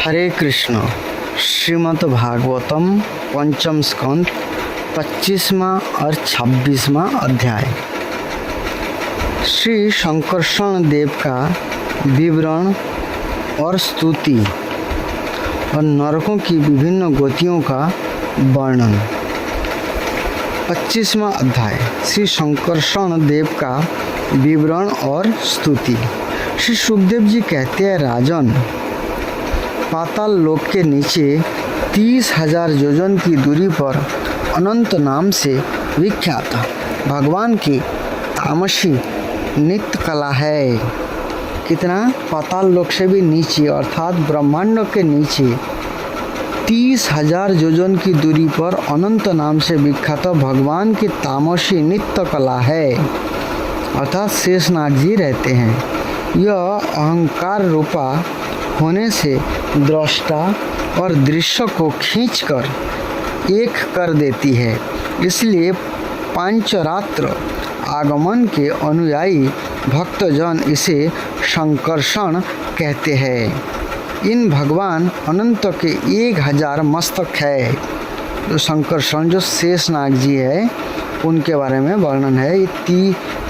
हरे कृष्ण। श्रीमद् भागवतम पंचम स्कंद 25वां और 26वां अध्याय। श्री शंकरषण देव का विवरण और स्तुति और नरकों की विभिन्न गतियों का वर्णन। 25वां अध्याय श्री शंकरषण देव का विवरण और स्तुति। श्री सुखदेव जी कहते हैं, राजन, पाताल लोक के नीचे 30,000 योजन की दूरी पर अनंत नाम से विख्यात भगवान की तामसी नित्य कला है। कितना? पाताल लोक से भी नीचे अर्थात ब्रह्मांड के नीचे 30,000 योजन की दूरी पर अनंत नाम से विख्यात भगवान की तामसी नित्य कला है अर्थात शेषनाग जी रहते हैं। यह अहंकार रूपा होने से दृष्टा और दृश्य को खींचकर एक कर देती है, इसलिए पांचरात्र आगमन के अनुयायी भक्तजन इसे शंकरषण कहते हैं। इन भगवान अनंत के 1000 मस्तक है। जो शंकरषण जो शेषनाग जी है उनके बारे में वर्णन है।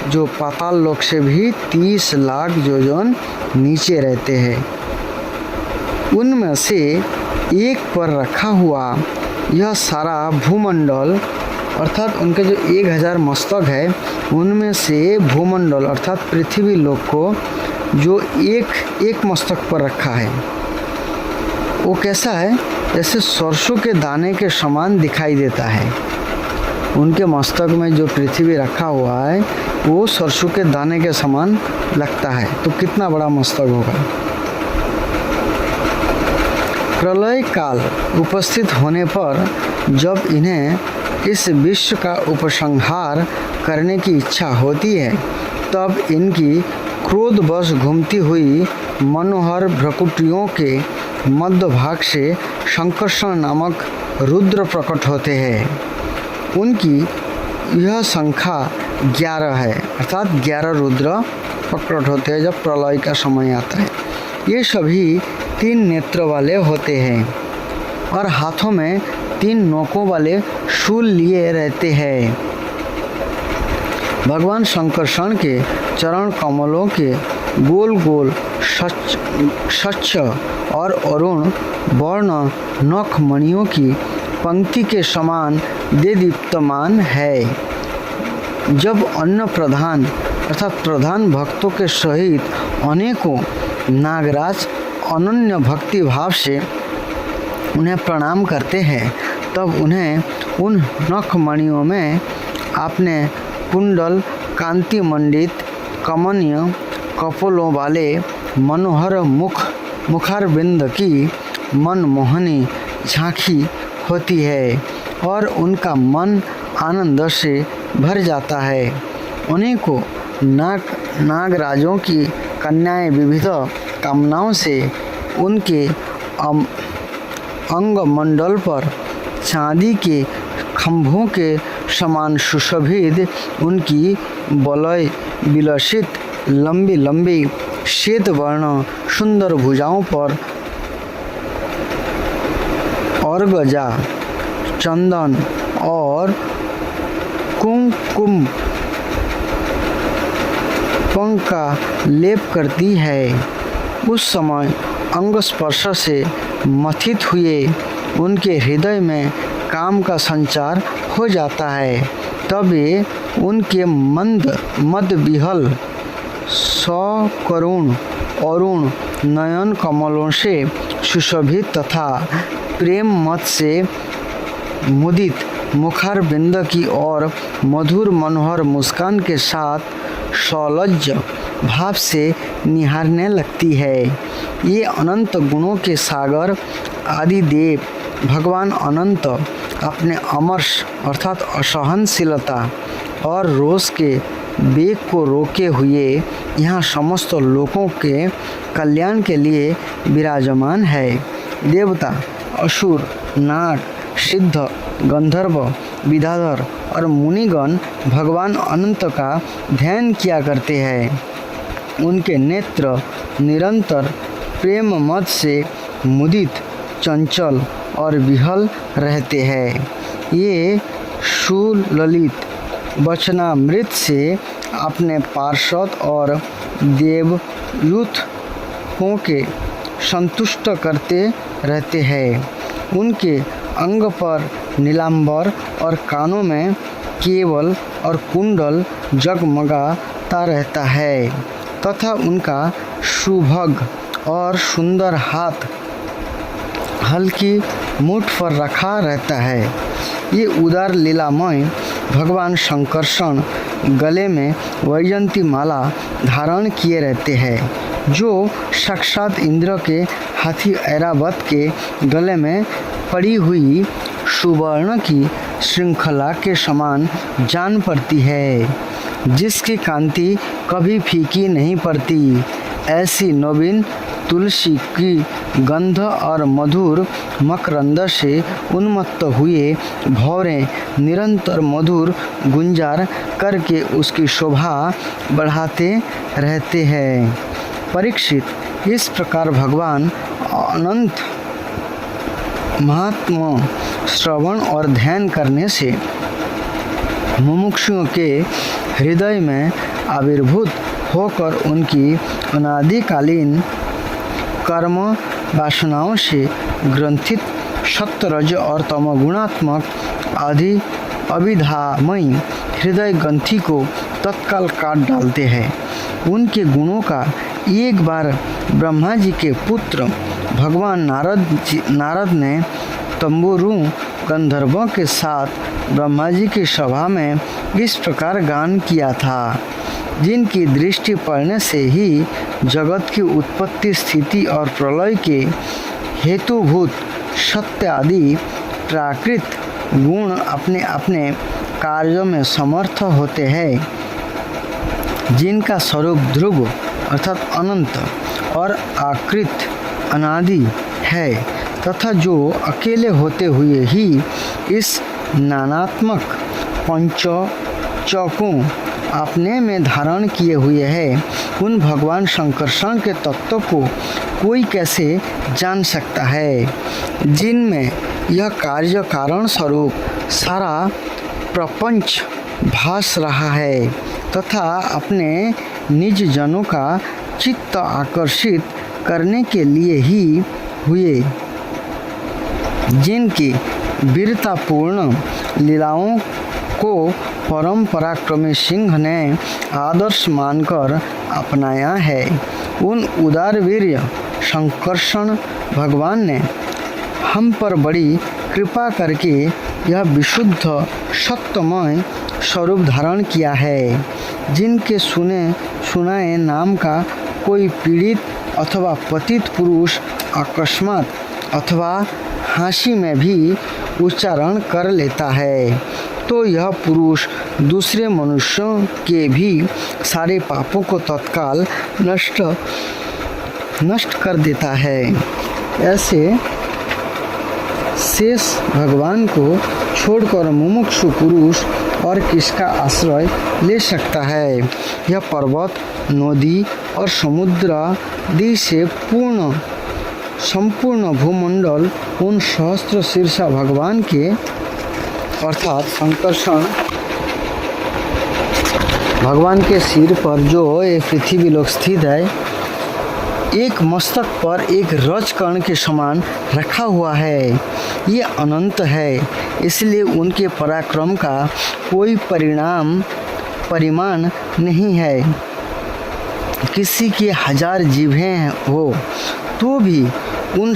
जो पाताल लोक से भी 30 लाख योजन नीचे रहते हैं। उनमें से एक पर रखा हुआ यह सारा भूमंडल अर्थात उनके जो 1000 मस्तक है उनमें से भूमंडल अर्थात पृथ्वी लोक को जो एक मस्तक पर रखा है वो कैसा है? जैसे सरसों के दाने के समान दिखाई देता है। उनके मस्तक में जो पृथ्वी रखा हुआ है वो सरसों के दाने के समान लगता है, तो कितना बड़ा मस्तक होगा। प्रलय काल उपस्थित होने पर जब इन्हें इस विश्व का उपसंहार करने की इच्छा होती है तब इनकी क्रोधवश घूमती हुई मनोहर भ्रकुटियों के मध्य भाग से शंकरषण नामक रुद्र प्रकट होते हैं। उनकी यह संख्या 11 है अर्थात 11 रुद्र प्रकट होते हैं जब प्रलय का समय आता है। ये सभी 3 नेत्र वाले होते हैं और हाथों में 3 नोकों वाले शूल लिए रहते हैं। भगवान शंकरषण के चरण कमलों के गोल गोल स्वच्छ और अरुण वर्ण नख मणियों की पंक्ति के समान देदीप्यमान है। जब अन्न प्रधान अर्थात प्रधान भक्तों के सहित अनेकों नागराज अनन्य भक्ति भाव से उन्हें प्रणाम करते हैं तब उन्हें उन नखमणियों में अपने कुंडल कांति मंडित कमनीय कपोलों वाले मनोहर मुखारबिंद की मनमोहनी झांकी होती है और उनका मन आनंद से भर जाता है। अनेकों नागराजों की कन्याएं विविध कामनाओं से उनके अंग मंडल पर चांदी के खंभों के समान सुशोभित उनकी वलय विलसित लंबी लंबी श्वेत वर्ण सुंदर भुजाओं पर अर्गजा चंदन और कुमकुम पंख का लेप करती है। उस समय अंग स्पर्श से मथित हुए उनके हृदय में काम का संचार हो जाता है। तब वे उनके मद विहल सकरुण अरुण नयन कमलों से सुशोभित तथा प्रेम मत से मुदित मुखारबिंद की ओर मधुर मनोहर मुस्कान के साथ सौलज्ज भाव से निहारने लगती है। ये अनंत गुणों के सागर आदि देव भगवान अनंत अपने अमर्ष अर्थात असहनशीलता और रोष के वेग को रोके हुए यहाँ समस्त लोगों के कल्याण के लिए विराजमान है। देवता, असुर, नाग, सिद्ध, गंधर्व, विद्याधर और मुनिगण भगवान अनंत का ध्यान किया करते हैं। उनके नेत्र निरंतर प्रेम मद से मुदित, चंचल और विहल रहते हैं। ये सुललित वचनामृत से अपने पार्षद और देवयूथ के संतुष्ट करते रहते हैं। उनके अंग पर नीलांबर और कानों में केवल और कुंडल जगमगाता रहता है तथा उनका सुभग और सुंदर हाथ हल्की मुठ पर रखा रहता है। ये उदार लीलामय भगवान शंकरषण गले में वैजयंती माला धारण किए रहते हैं, जो साक्षात इंद्र के हाथी ऐरावत के गले में पड़ी हुई सुवर्ण की श्रृंखला के समान जान पड़ती है, जिसकी कांति कभी फीकी नहीं पड़ती। ऐसी नवीन तुलसी की गंध और मधुर मकरंद से उन्मत्त हुए भौरे निरंतर मधुर गुंजार करके उसकी शोभा बढ़ाते रहते हैं। परीक्षित, इस प्रकार भगवान अनंत महात्मा श्रवण और ध्यान करने से मुमुक्षुओं के हृदय में आविर्भूत होकर उनकी अनादिकालीन कर्म वासनाओं से ग्रंथित सत्वरज और तमोगुणात्मक आदि अभिधामयी हृदय ग्रंथि को तत्काल काट डालते हैं। उनके गुणों का एक बार ब्रह्मा जी के पुत्र भगवान नारद ने तंबुरू गंधर्वों के साथ ब्रह्मा जी की सभा में इस प्रकार गान किया था, जिनकी दृष्टि पड़ने से ही जगत की उत्पत्ति, स्थिति और प्रलय के हेतुभूत सत्य आदि प्राकृत गुण अपने अपने कार्यों में समर्थ होते हैं, जिनका स्वरूप ध्रुव अर्थात अनंत और आकृत अनादि है तथा जो अकेले होते हुए ही इस नानात्मक पंचचकों अपने में धारण किए हुए है। उन भगवान शंकरषण के तत्व को कोई कैसे जान सकता है, जिनमें यह कार्य कारण स्वरूप सारा प्रपंच भास रहा है तथा अपने निज जनों का चित्त आकर्षित करने के लिए ही हुए, जिनकी वीरतापूर्ण लीलाओं को परम पराक्रमी सिंह ने आदर्श मानकर अपनाया है। उन उदार वीर्य शंकरषण भगवान ने हम पर बड़ी कृपा करके यह विशुद्ध सत्यमय स्वरूप धारण किया है, जिनके सुनाए नाम का कोई पीड़ित अथवा पतित पुरुष अकस्मात अथवा हंसी में भी उच्चारण कर लेता है, तो यह पुरुष दूसरे मनुष्यों के भी सारे पापों को तत्काल नष्ट कर देता है। ऐसे शेष भगवान को छोड़कर मुमुक्षु पुरुष और किसका आश्रय ले सकता है। यह पर्वत, नदी और समुद्र आदि से संपूर्ण भूमंडल उन सहस्त्र शीर्षा भगवान के अर्थात शंकरषण भगवान के सिर पर जो ये पृथ्वी लोक स्थित है, एक मस्तक पर एक रज कर्ण के समान रखा हुआ है। ये अनंत है, इसलिए उनके पराक्रम का कोई परिमाण नहीं है। किसी की 1000 जिह्वाएं हो तो भी उन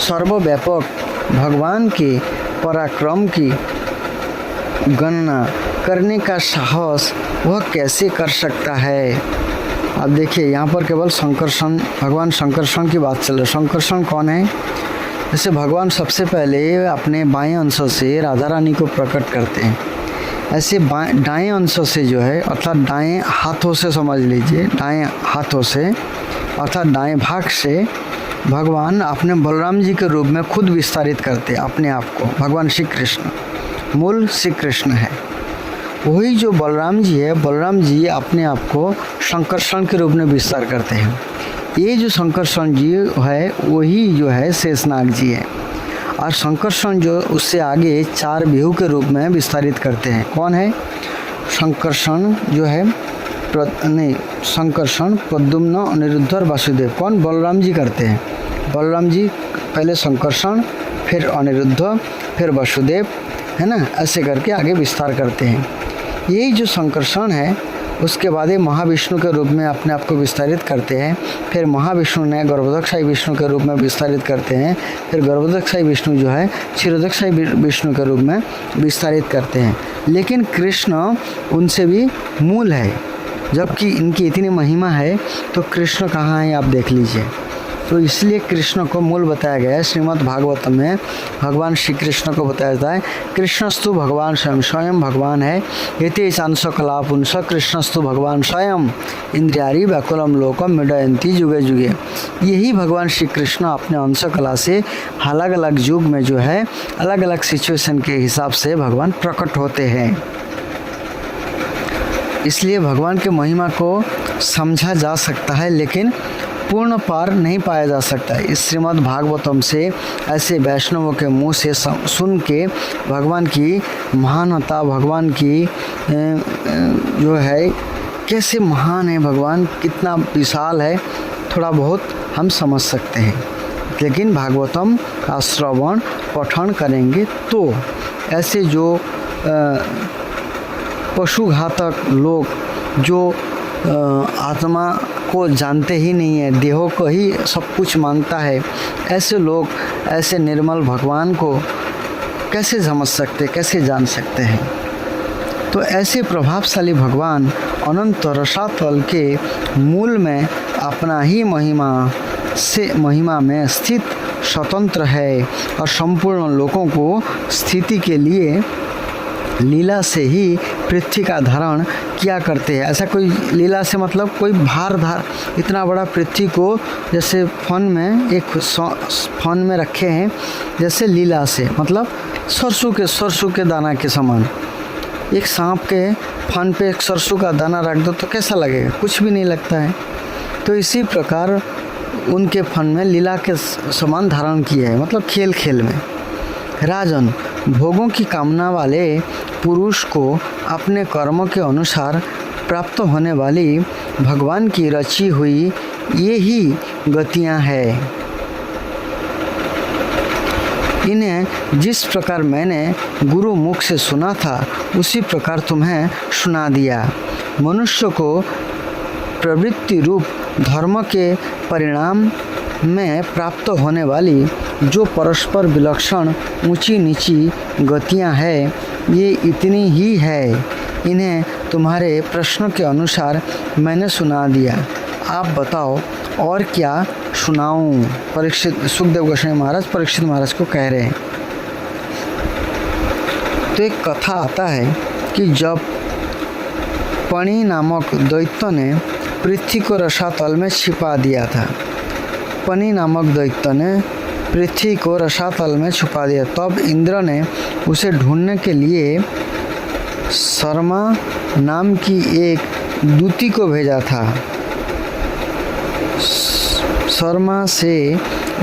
सर्वव्यापक भगवान के पराक्रम की गणना करने का साहस वह कैसे कर सकता है। अब देखिए, यहाँ पर केवल भगवान शंकरषण की बात चल रही है। शंकरषण कौन है? जैसे भगवान सबसे पहले अपने बाएं अंशों से राधा रानी को प्रकट करते हैं, ऐसे दाएं अंशों से जो है अर्थात दाएं हाथों से समझ लीजिए, दाएं हाथों से अर्थात दाएं भाग से भगवान अपने बलराम जी के रूप में खुद विस्तारित करते अपने आप को। भगवान श्री कृष्ण मूल श्री कृष्ण है, वही जो बलराम जी है, बलराम जी अपने आप को शंकरषण के रूप में विस्तार करते हैं। ये जो शंकरषण जी है वही जो है शेषनाग जी है। और शंकरषण जो उससे आगे 4 बिहू के रूप में विस्तारित करते हैं। कौन है? शंकरषण जो है शंकरषण, प्रद्युम्न, अनिरुद्ध और वासुदेव। कौन? बलराम जी करते हैं। बलराम जी पहले शंकरषण, फिर अनिरुद्ध, फिर वासुदेव, है ना, ऐसे करके आगे विस्तार करते हैं। यही जो शंकरषण है उसके बाद ये महाविष्णु के रूप में अपने आप को विस्तारित करते हैं। फिर महाविष्णु ने गर्भोदकशाही विष्णु के रूप में विस्तारित करते हैं। फिर गर्भोदकशाही विष्णु जो है क्षीरोदकशाही विष्णु के रूप में विस्तारित करते हैं। लेकिन कृष्ण उनसे भी मूल है। जबकि इनकी इतनी महिमा है तो कृष्ण कहाँ है आप देख लीजिए। तो इसलिए कृष्ण को मूल बताया गया है। श्रीमद् भागवतम में भगवान श्री कृष्ण को बताया जाता है कृष्णस्तु भगवान स्वयं, स्वयं भगवान है। इति चांस कला पुंस कृष्णस्तु भगवान स्वयं इंद्रियारी व्याकुलम लोकम मिडयंती जुगे जुगे। यही भगवान श्री कृष्ण अपने अंश कला से अलग अलग युग में जो है अलग अलग सिचुएशन के हिसाब से भगवान प्रकट होते हैं। इसलिए भगवान के महिमा को समझा जा सकता है लेकिन पूर्ण पार नहीं पाया जा सकता। इस श्रीमद् भागवतम से ऐसे वैष्णवों के मुंह से सुन के भगवान की महानता, भगवान की जो है कैसे महान है भगवान, कितना विशाल है, थोड़ा बहुत हम समझ सकते हैं। लेकिन भागवतम का श्रवण पठन करेंगे तो ऐसे जो पशुघातक लोग जो आत्मा को जानते ही नहीं है, देहों को ही सब कुछ मानता है, ऐसे लोग ऐसे निर्मल भगवान को कैसे समझ सकते, कैसे जान सकते हैं। तो ऐसे प्रभावशाली भगवान अनंत रसातल के मूल में अपना ही महिमा में स्थित स्वतंत्र है और संपूर्ण लोगों को स्थिति के लिए लीला से ही पृथ्वी का धारण किया करते हैं। ऐसा कोई लीला से मतलब कोई भार इतना बड़ा पृथ्वी को जैसे फन में रखे हैं, जैसे लीला से मतलब सरसों के दाना के समान। एक सांप के फन पे एक सरसों का दाना रख दो तो कैसा लगेगा? कुछ भी नहीं लगता है। तो इसी प्रकार उनके फन में लीला के समान धारण किया है, मतलब खेल खेल में। राजन, भोगों की कामना वाले पुरुष को अपने कर्मों के अनुसार प्राप्त होने वाली भगवान की रची हुई ये ही गतियाँ हैं। इन्हें जिस प्रकार मैंने गुरु मुख से सुना था उसी प्रकार तुम्हें सुना दिया। मनुष्य को प्रवृत्ति रूप धर्म के परिणाम में प्राप्त होने वाली जो परस्पर विलक्षण ऊंची नीची गतियां हैं, ये इतनी ही है। इन्हें तुम्हारे प्रश्न के अनुसार मैंने सुना दिया। आप बताओ और क्या सुनाऊं? परीक्षित सुखदेव गोस्वामी महाराज परीक्षित महाराज को कह रहे हैं। तो एक कथा आता है कि जब पणि नामक दैत्य ने पृथ्वी को रसातल में छिपा दिया था, पणि नामक दैत्य ने पृथ्वी को रसातल में छुपा दिया, तब इंद्र ने उसे ढूंढने के लिए शर्मा नाम की एक दूती को भेजा था। शर्मा से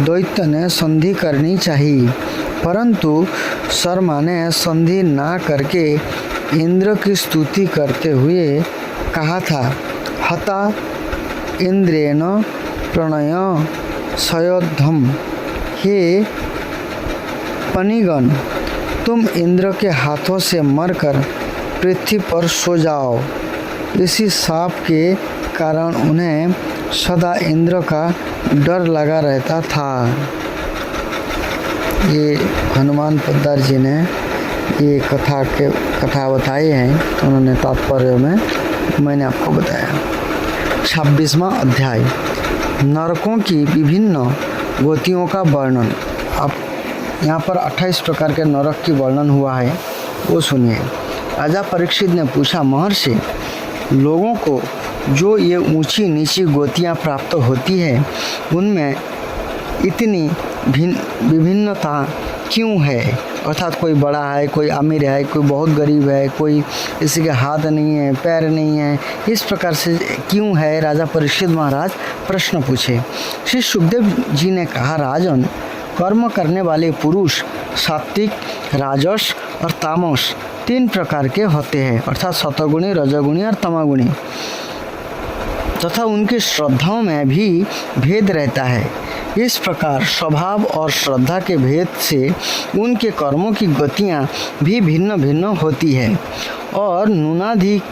दैत्य ने संधि करनी चाहिए, परंतु शर्मा ने संधि ना करके इंद्र की स्तुति करते हुए कहा था, हता इंद्रेण प्रणय सयोद्धम। हे पणिगण, तुम इंद्र के हाथों से मरकर पृथ्वी पर सो जाओ। इसी शाप के कारण उन्हें सदा इंद्र का डर लगा रहता था। ये हनुमान पद्दार जी ने ये कथा बताई है, तो उन्होंने तात्पर्य में मैंने आपको बताया। 26वां अध्याय, नरकों की विभिन्न गतियों का वर्णन। अब यहाँ पर 28 प्रकार के नरक की वर्णन हुआ है, वो सुनिए। राजा परीक्षित ने पूछा, महर्षि, लोगों को जो ये ऊंची नीची गतियाँ प्राप्त होती है उनमें इतनी विभिन्नता क्यों है? अर्थात कोई बड़ा है, कोई अमीर है, कोई बहुत गरीब है, कोई किसी के हाथ नहीं है, पैर नहीं है, इस प्रकार से क्यों है? राजा परीक्षित महाराज प्रश्न पूछे। श्री सुखदेव जी ने कहा, राजन, कर्म करने वाले पुरुष सात्विक, राजस और तामस 3 प्रकार के होते हैं, अर्थात सतोगुणी, रजोगुणी और तमोगुणी, तथा उनकी श्रद्धाओं में भी भेद रहता है। इस प्रकार स्वभाव और श्रद्धा के भेद से उनके कर्मों की गतियाँ भी भिन्न भिन्न होती है और न्यूनाधिक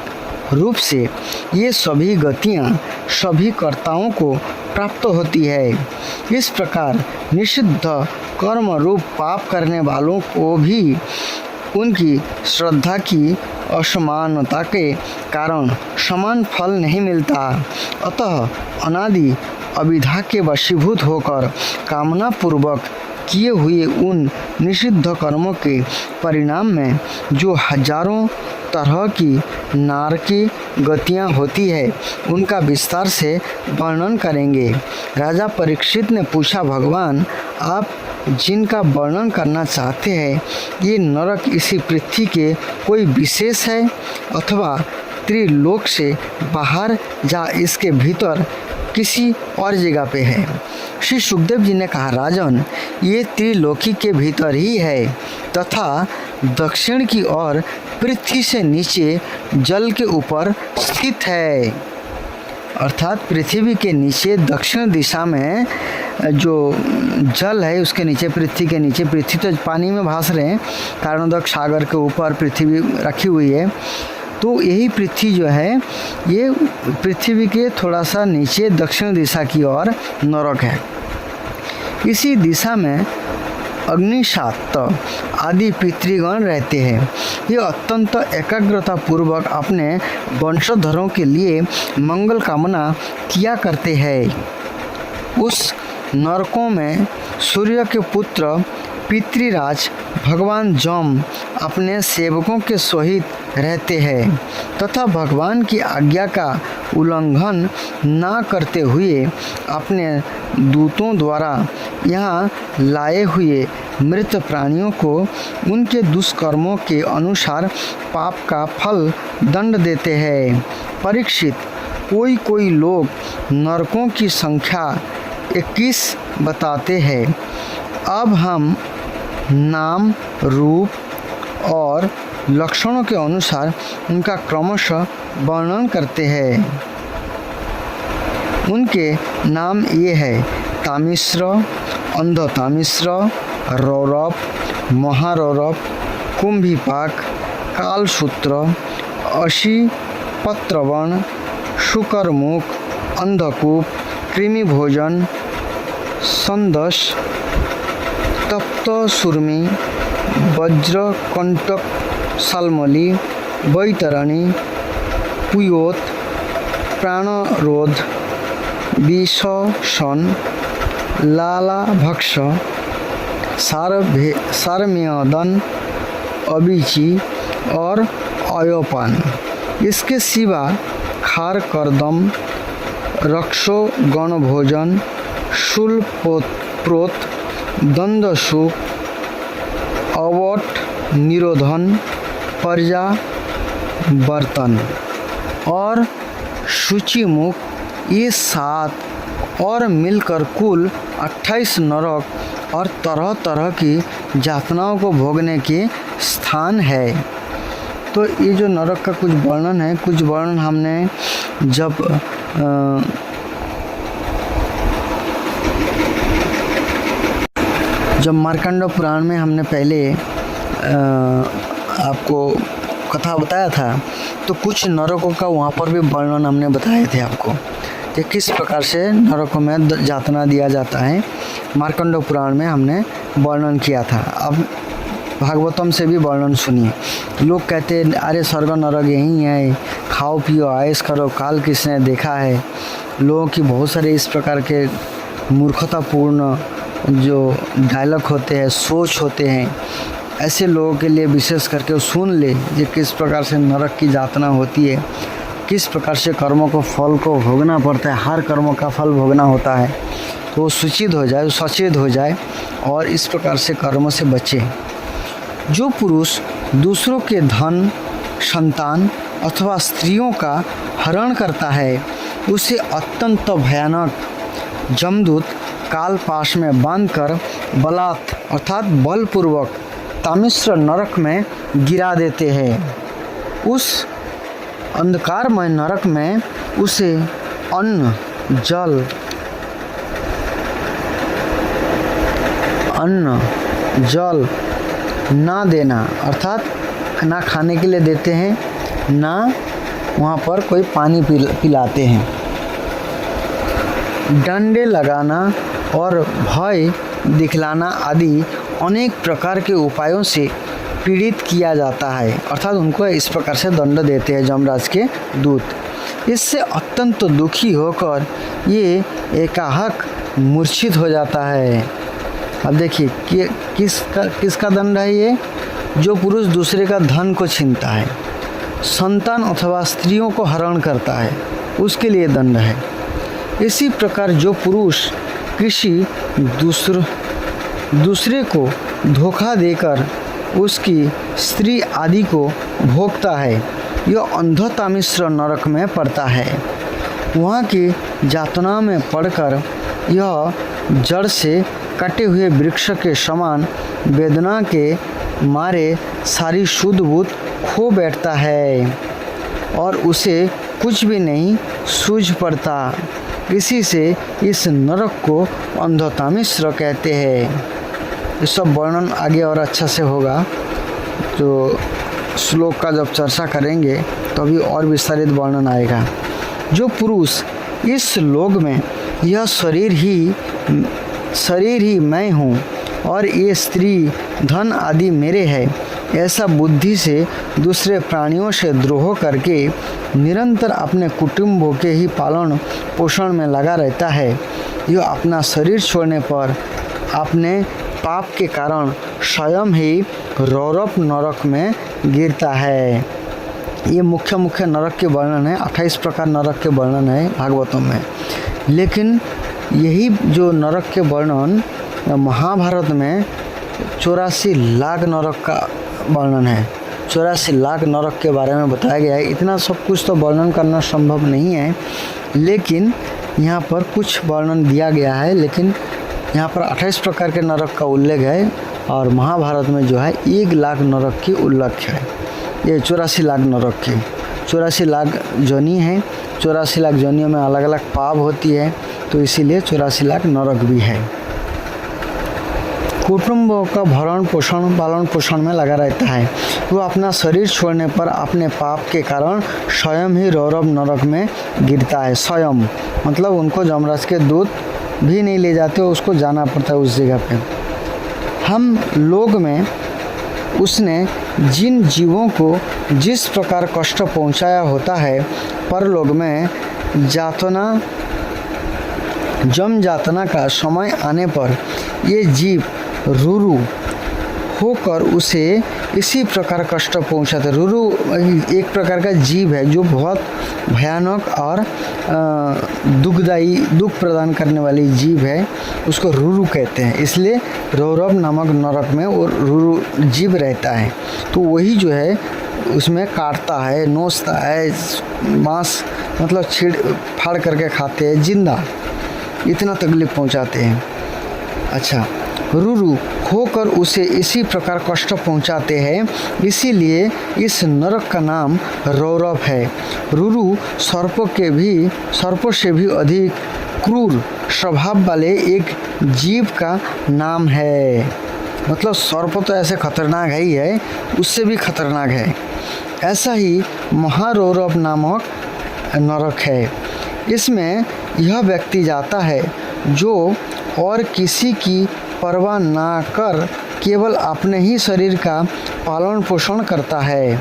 रूप से ये सभी गतियाँ सभी कर्ताओं को प्राप्त होती है। इस प्रकार निषिद्ध कर्म रूप पाप करने वालों को भी उनकी श्रद्धा की असमानता के कारण समान फल नहीं मिलता। अतः अनादि अविद्या के वशीभूत होकर कामना पूर्वक किए हुए उन निषिद्ध कर्मों के परिणाम में जो हजारों तरह की नारकी गतियाँ होती है, उनका विस्तार से वर्णन करेंगे। राजा परीक्षित ने पूछा, भगवान, आप जिनका वर्णन करना चाहते हैं, ये नरक इसी पृथ्वी के कोई विशेष है अथवा त्रिलोक से बाहर या इसके भीतर किसी और जगह पे है? श्री सुखदेव जी ने कहा, राजन, ये त्रिलोकी के भीतर ही है तथा दक्षिण की ओर पृथ्वी से नीचे जल के ऊपर स्थित है। अर्थात पृथ्वी के नीचे दक्षिण दिशा में जो जल है उसके नीचे, पृथ्वी के नीचे, पृथ्वी तो पानी में भास रहे हैं, कारणोदक सागर के ऊपर पृथ्वी रखी हुई है, तो यही पृथ्वी जो है ये पृथ्वी के थोड़ा सा नीचे दक्षिण दिशा की ओर नरक है। इसी दिशा में अग्निशाक्त आदि पितृगण रहते हैं। ये अत्यंत एकाग्रता पूर्वक अपने वंशधरों के लिए मंगल कामना किया करते हैं। उस नरकों में सूर्य के पुत्र पितृराज भगवान जम अपने सेवकों के सहित रहते हैं तथा भगवान की आज्ञा का उल्लंघन ना करते हुए अपने दूतों द्वारा यहाँ लाए हुए मृत प्राणियों को उनके दुष्कर्मों के अनुसार पाप का फल दंड देते हैं। परीक्षित, कोई कोई लोग नरकों की संख्या 21 बताते हैं। अब हम नाम, रूप और लक्षणों के अनुसार उनका क्रमशः वर्णन करते हैं। उनके नाम ये है: तामिश्र, अंधतामिश्र, रौरव, महारौरव, कुंभीपाक, कालसूत्र, अशी पत्रवण, शुकरमुख, अंधकूप, कृमिभोजन, संदस, तप्त सुरमी, वज्रकंटक, सालमली, वैतरणी, पुयोत, प्राणरोध, विषसन, लालाभक्ष, सारमेयदन, अबिची और अयोपान। इसके सिवा खार करदम, रक्षो गणभोजन, शूल प्रोत, दंडशूक, अवट निरोधन, पर्जा बर्तन और शुचिमुख, ये 7 और मिलकर कुल 28 नरक और तरह तरह की यातनाओं को भोगने के स्थान है। तो ये जो नरक का कुछ वर्णन है, कुछ वर्णन हमने जब मार्कंड पुराण में हमने पहले आपको कथा बताया था, तो कुछ नरकों का वहाँ पर भी वर्णन हमने बताए थे आपको कि किस प्रकार से नरकों में यातना दिया जाता है। मार्कंड पुराण में हमने वर्णन किया था। अब भागवतम से भी वर्णन सुनिए। लोग कहते हैं, अरे स्वर्ग नरक यहीं है, खाओ पियो आयश करो, काल किसने देखा है। लोगों की बहुत सारे इस प्रकार के मूर्खतापूर्ण जो डायलॉग होते हैं, सोच होते हैं, ऐसे लोगों के लिए विशेष करके सुन ले कि किस प्रकार से नरक की यातना होती है, किस प्रकार से कर्मों को फल को भोगना पड़ता है, हर कर्मों का फल भोगना होता है। तो वो सूचित हो जाए, सचेत हो जाए और इस प्रकार से कर्मों से बचे। जो पुरुष दूसरों के धन, संतान अथवा स्त्रियों का हरण करता है उसे अत्यंत भयानक जमदूत कालपाश में बांधकर बलात् अर्थात बलपूर्वक तामिश्र नरक में गिरा देते हैं। उस अंधकारमय नरक में उसे अन्न जल ना देना अर्थात ना खाने के लिए देते हैं, ना वहाँ पर कोई पानी पिलाते हैं। डंडे लगाना और भय दिखलाना आदि अनेक प्रकार के उपायों से पीड़ित किया जाता है, अर्थात उनको इस प्रकार से दंड देते हैं यमराज के दूत। इससे अत्यंत दुखी होकर ये एकाहक मूर्छित हो जाता है। अब देखिए कि किसका दंड है ये? जो पुरुष दूसरे का धन को छीनता है, संतान अथवा स्त्रियों को हरण करता है, उसके लिए दंड है। इसी प्रकार जो पुरुष किसी दूसरे को धोखा देकर उसकी स्त्री आदि को भोगता है, यह अंधतामिश्र नरक में पड़ता है। वहाँ की यातना में पड़कर यह जड़ से कटे हुए वृक्ष के समान वेदना के मारे सारी शुद्ध बुद्ध खो बैठता है और उसे कुछ भी नहीं सूझ पड़ता। इसी से इस नरक को अंधतामिश्र कहते हैं। ये सब वर्णन आगे और अच्छा से होगा, तो श्लोक का जब चर्चा करेंगे तो अभी और विस्तारित वर्णन आएगा। जो पुरुष इस लोक में यह शरीर ही मैं हूँ और ये स्त्री धन आदि मेरे है, ऐसा बुद्धि से दूसरे प्राणियों से द्रोह करके निरंतर अपने कुटुंबों के ही पालन पोषण में लगा रहता है, यह अपना शरीर छोड़ने पर अपने पाप के कारण स्वयं ही रौरव नरक में गिरता है। ये मुख्य नरक के वर्णन है, 28 प्रकार नरक के वर्णन है भागवतम में। लेकिन यही जो नरक के वर्णन महाभारत में 84 लाख नरक का वर्णन है। 84 लाख नरक के बारे में बताया गया है। इतना सब कुछ तो वर्णन करना संभव नहीं है, लेकिन यहाँ पर कुछ वर्णन दिया गया है। लेकिन यहाँ पर 28 प्रकार के नरक का उल्लेख है और महाभारत में जो है 1 लाख नरक की उल्लेख है। ये 84 लाख नरक की 84 लाख जोनी है। 84 लाख जोनियों में अलग अलग पाप होती है, तो इसीलिए 84 लाख नरक भी है। कुटुंबों का भरण पोषण पालन पोषण में लगा रहता है। वो अपना शरीर छोड़ने पर अपने पाप के कारण स्वयं ही रौरव नरक में गिरता है। स्वयं मतलब उनको यमराज के दूत भी नहीं ले जाते, उसको जाना पड़ता है उस जगह पे। हम लोग में उसने जिन जीवों को जिस प्रकार कष्ट पहुंचाया होता है, परलोक में जम जातना का समय आने पर ये जीव रुरु होकर उसे इसी प्रकार कष्ट पहुंचाते। रुरु एक प्रकार का जीव है जो बहुत भयानक और दुखदायी दुख प्रदान करने वाली जीव है, उसको रुरु कहते हैं। इसलिए रौरव नामक नरक में वो रुरु जीव रहता है। तो वही जो है उसमें काटता है, नोचता है, मांस मतलब छीड़ फाड़ करके खाते हैं, जिंदा इतना तकलीफ पहुंचाते हैं। अच्छा, रुरु होकर उसे इसी प्रकार कष्ट पहुंचाते हैं, इसीलिए इस नरक का नाम रौरव है। रुरु सर्पों से भी अधिक क्रूर स्वभाव वाले एक जीव का नाम है। मतलब सर्प तो ऐसे खतरनाक है ही है, उससे भी खतरनाक है। ऐसा ही महारौरव नामक नरक है। इसमें यह व्यक्ति जाता है जो और किसी की परवाह ना कर केवल अपने ही शरीर का पालन पोषण करता है।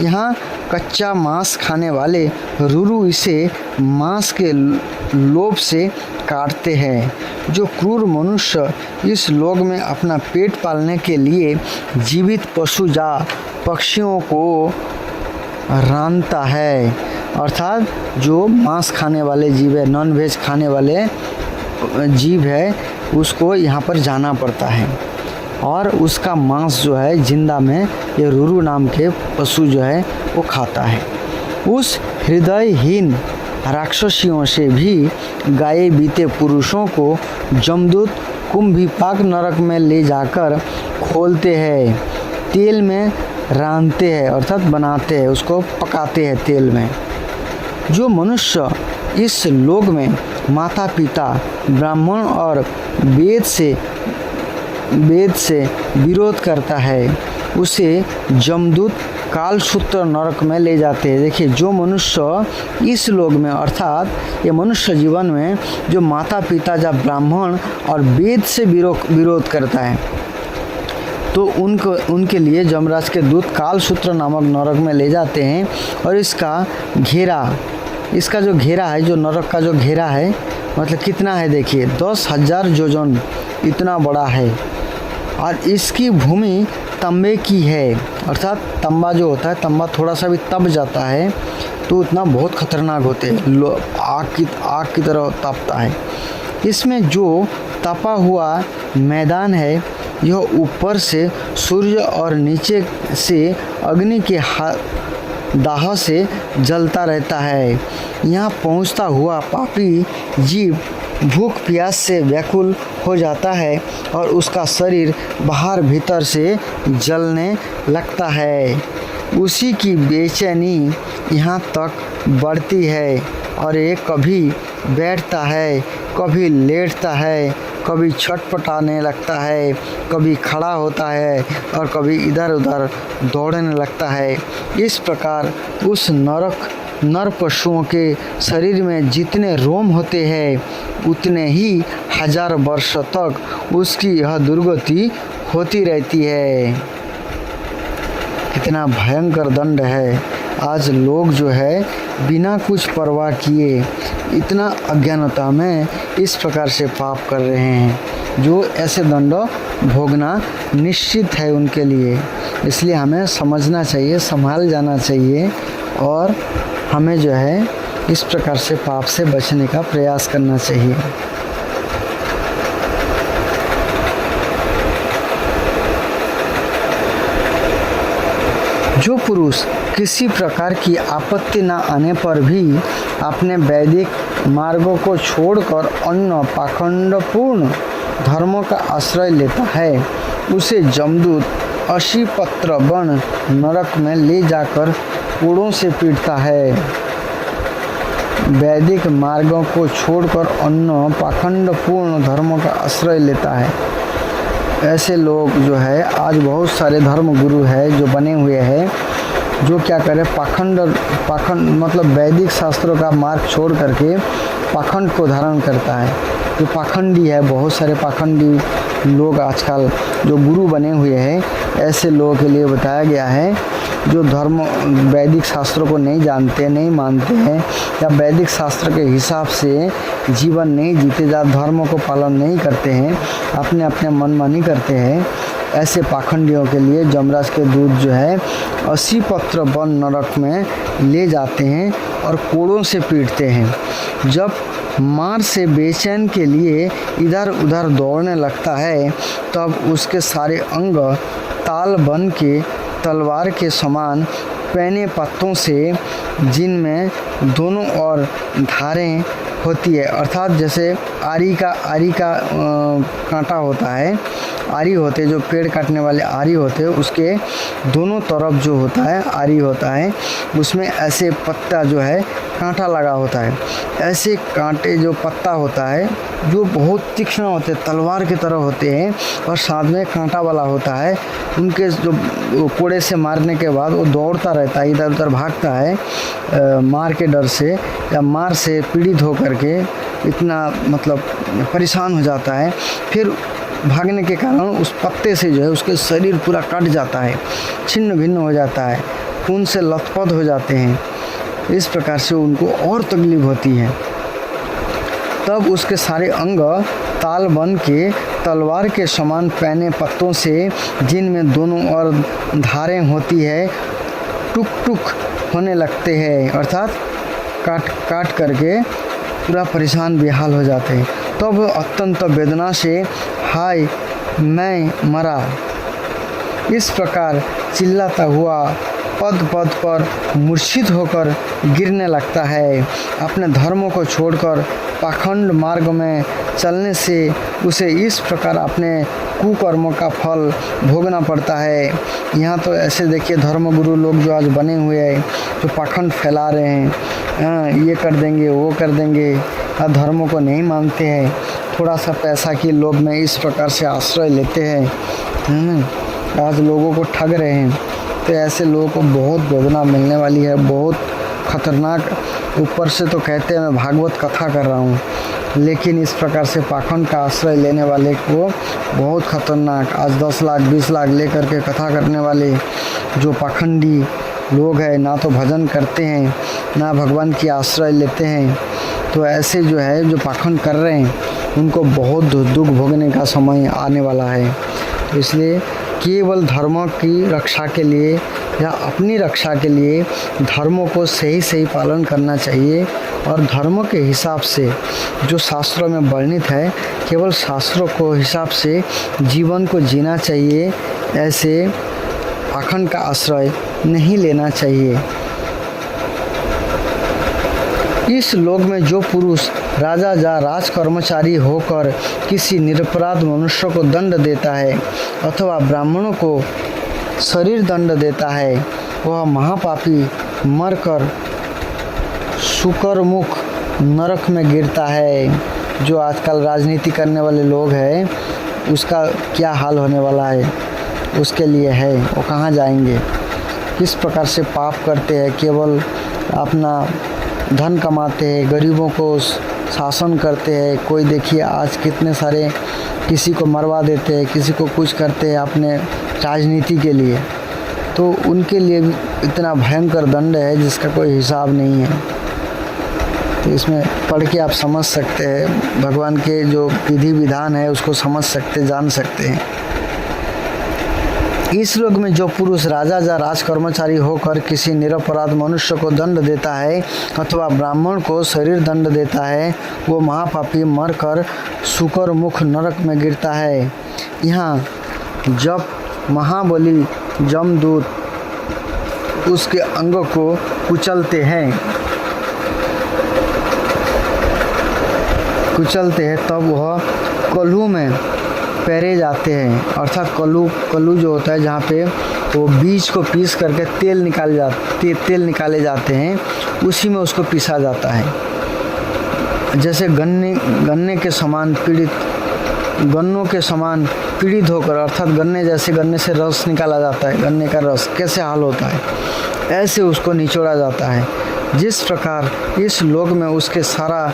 यहाँ कच्चा मांस खाने वाले रुरु इसे मांस के लोभ से काटते हैं। जो क्रूर मनुष्य इस लोक में अपना पेट पालने के लिए जीवित पशु या पक्षियों को रांधता है, अर्थात जो मांस खाने वाले जीव है, नॉन वेज खाने वाले जीव है, उसको यहाँ पर जाना पड़ता है। और उसका मांस जो है जिंदा में ये रुरु नाम के पशु जो है वो खाता है। उस हृदयहीन राक्षसियों से भी गाये बीते पुरुषों को जमदूत कुंभीपाक नरक में ले जाकर खोलते हैं, तेल में रांधते हैं अर्थात बनाते हैं, उसको पकाते हैं तेल में। जो मनुष्य इस लोक में माता पिता ब्राह्मण और वेद से विरोध करता है उसे जमदूत कालसूत्र नरक में ले जाते हैं। देखिए, जो मनुष्य इस लोक में अर्थात ये मनुष्य जीवन में जो माता पिता या ब्राह्मण और वेद से विरोध करता है तो उनके लिए यमराज के दूत कालसूत्र नामक नरक में ले जाते हैं। और इसका जो घेरा है, जो नरक का जो घेरा है मतलब कितना है देखिए, 10,000 योजन इतना बड़ा है। और इसकी भूमि तंबे की है, अर्थात तंबा जो होता है, तंबा थोड़ा सा भी तप जाता है तो उतना बहुत खतरनाक होते हैं, आग की तरह तपता है। इसमें जो तपा हुआ मैदान है यह ऊपर से सूर्य और नीचे से अग्नि के दाह से जलता रहता है। यहाँ पहुँचता हुआ पापी जीव भूख प्यास से व्याकुल हो जाता है और उसका शरीर बाहर भीतर से जलने लगता है। उसी की बेचैनी यहाँ तक बढ़ती है और ये कभी बैठता है, कभी लेटता है, कभी छटपटाने लगता है, कभी खड़ा होता है और कभी इधर उधर दौड़ने लगता है। इस प्रकार उस नर पशुओं के शरीर में जितने रोम होते हैं उतने ही 1000 वर्ष तक उसकी यह दुर्गति होती रहती है। कितना भयंकर दंड है। आज लोग जो है बिना कुछ परवाह किए इतना अज्ञानता में इस प्रकार से पाप कर रहे हैं जो ऐसे दंड भोगना निश्चित है उनके लिए। इसलिए हमें समझना चाहिए, संभाल जाना चाहिए और हमें जो है इस प्रकार से पाप से बचने का प्रयास करना चाहिए। जो पुरुष किसी प्रकार की आपत्ति न आने पर भी अपने वैदिक मार्गों को छोड़कर अन्य पाखंडपूर्ण धर्मों का आश्रय लेता है उसे जमदूत 80 पत्र वन नरक में ले जाकर कोड़ों से पीटता है। वैदिक मार्गों को छोड़कर अन्य पाखंडपूर्ण धर्मों का आश्रय लेता है। ऐसे लोग जो है आज बहुत सारे धर्म गुरु है जो बने हुए हैं जो क्या करें, पाखंड मतलब वैदिक शास्त्रों का मार्ग छोड़ करके पाखंड को धारण करता है। जो पाखंडी है, बहुत सारे पाखंडी लोग आजकल जो गुरु बने हुए हैं, ऐसे लोगों के लिए बताया गया है जो धर्म वैदिक शास्त्रों को नहीं जानते, नहीं मानते हैं या वैदिक शास्त्र के हिसाब से जीवन नहीं जीते, या धर्मों को पालन नहीं करते हैं, अपने अपने मनमानी करते हैं। ऐसे पाखंडियों के लिए यमराज के दूत जो है 80 पत्र वन नरक में ले जाते हैं और कोड़ों से पीटते हैं। जब मार से बेचैन के लिए इधर उधर दौड़ने लगता है तब उसके सारे अंग ताल बन के तलवार के समान पैने पत्तों से जिनमें दोनों ओर धारें होती है, अर्थात जैसे आरी का कांटा होता है, आरी होते जो पेड़ काटने वाले आरी होते हैं उसके दोनों तरफ जो होता है आरी होता है, उसमें ऐसे पत्ता जो है कांटा लगा होता है। ऐसे कांटे जो पत्ता होता है जो बहुत तीक्ष्ण होते हैं, तलवार की तरह होते हैं और साथ में कांटा वाला होता है। उनके जो कोड़े से मारने के बाद वो दौड़ता रहता है, इधर उधर भागता है मार के डर से या मार से पीड़ित होकर के इतना मतलब परेशान हो जाता है। फिर भागने के कारण उस पत्ते से जो है उसके शरीर पूरा कट जाता है, छिन्न भिन्न हो जाता है, खून से लथपथ हो जाते हैं। इस प्रकार से उनको और तकलीफ होती है। तब उसके सारे अंग ताल बन के तलवार के समान पैने पत्तों से जिनमें दोनों ओर धारें होती है टुक टुक होने लगते हैं, अर्थात काट करके पूरा परेशान बेहाल हो जाते हैं। तब अत्यंत वेदना से हाय मैं मरा। इस प्रकार चिल्लाता हुआ पद पद पर मूर्छित होकर गिरने लगता है। अपने धर्मों को छोड़कर पाखंड मार्ग में चलने से उसे इस प्रकार अपने कुकर्मों का फल भोगना पड़ता है। यहाँ तो ऐसे देखिए धर्मगुरु लोग जो आज बने हुए हैं, जो पाखंड फैला रहे हैं, ये कर देंगे वो कर देंगे, धर्मों को नहीं मानते हैं, थोड़ा सा पैसा की लोभ में इस प्रकार से आश्रय लेते हैं, आज लोगों को ठग रहे हैं। तो ऐसे लोगों को बहुत वेदना मिलने वाली है, बहुत खतरनाक। ऊपर से तो कहते हैं मैं भागवत कथा कर रहा हूँ, लेकिन इस प्रकार से पाखंड का आश्रय लेने वाले को बहुत खतरनाक। आज 10 लाख 20 लाख लेकर के कथा करने वाले जो पाखंडी लोग हैं, ना तो भजन करते हैं ना भगवान की आश्रय लेते हैं, तो ऐसे जो है जो पाखंड कर रहे हैं उनको बहुत दुख भोगने का समय आने वाला है। तो इसलिए केवल धर्म की रक्षा के लिए या अपनी रक्षा के लिए धर्मों को सही पालन करना चाहिए, और धर्म के हिसाब से जो शास्त्रों में वर्णित है केवल शास्त्रों को हिसाब से जीवन को जीना चाहिए। ऐसे पाखंड का आश्रय नहीं लेना चाहिए। इस लोक में जो पुरुष राजा या राजकर्मचारी होकर किसी निरपराध मनुष्य को दंड देता है अथवा ब्राह्मणों को शरीर दंड देता है, वह महापापी मरकर शुकरमुख नरक में गिरता है। जो आजकल राजनीति करने वाले लोग हैं उसका क्या हाल होने वाला है उसके लिए है, वो कहाँ जाएंगे, किस प्रकार से पाप करते हैं, केवल अपना धन कमाते हैं, गरीबों को शासन करते हैं। कोई देखिए आज कितने सारे किसी को मरवा देते हैं, किसी को कुछ करते हैं अपने राजनीति के लिए, तो उनके लिए भी इतना भयंकर दंड है जिसका कोई हिसाब नहीं है। तो इसमें पढ़ के आप समझ सकते हैं, भगवान के जो विधि विधान है उसको समझ सकते जान सकते हैं। इस लोक में जो पुरुष राजा या राजकर्मचारी होकर किसी निरपराध मनुष्य को दंड देता है अथवा ब्राह्मण को शरीर दंड देता है, वो महापापी मरकर शुकरमुख नरक में गिरता है। यहाँ जब महाबली जमदूत उसके अंग को कुचलते हैं तब वह कलू में पैरे जाते हैं, अर्थात कलू जो होता है जहाँ पे वो बीज को पीस करके तेल निकाले जाते हैं, उसी में उसको पीसा जाता है। जैसे गन्नों के समान पीड़ित होकर, अर्थात गन्ने से रस निकाला जाता है, गन्ने का रस कैसे हाल होता है, ऐसे उसको निचोड़ा जाता है। जिस प्रकार इस लोक में उसके सारा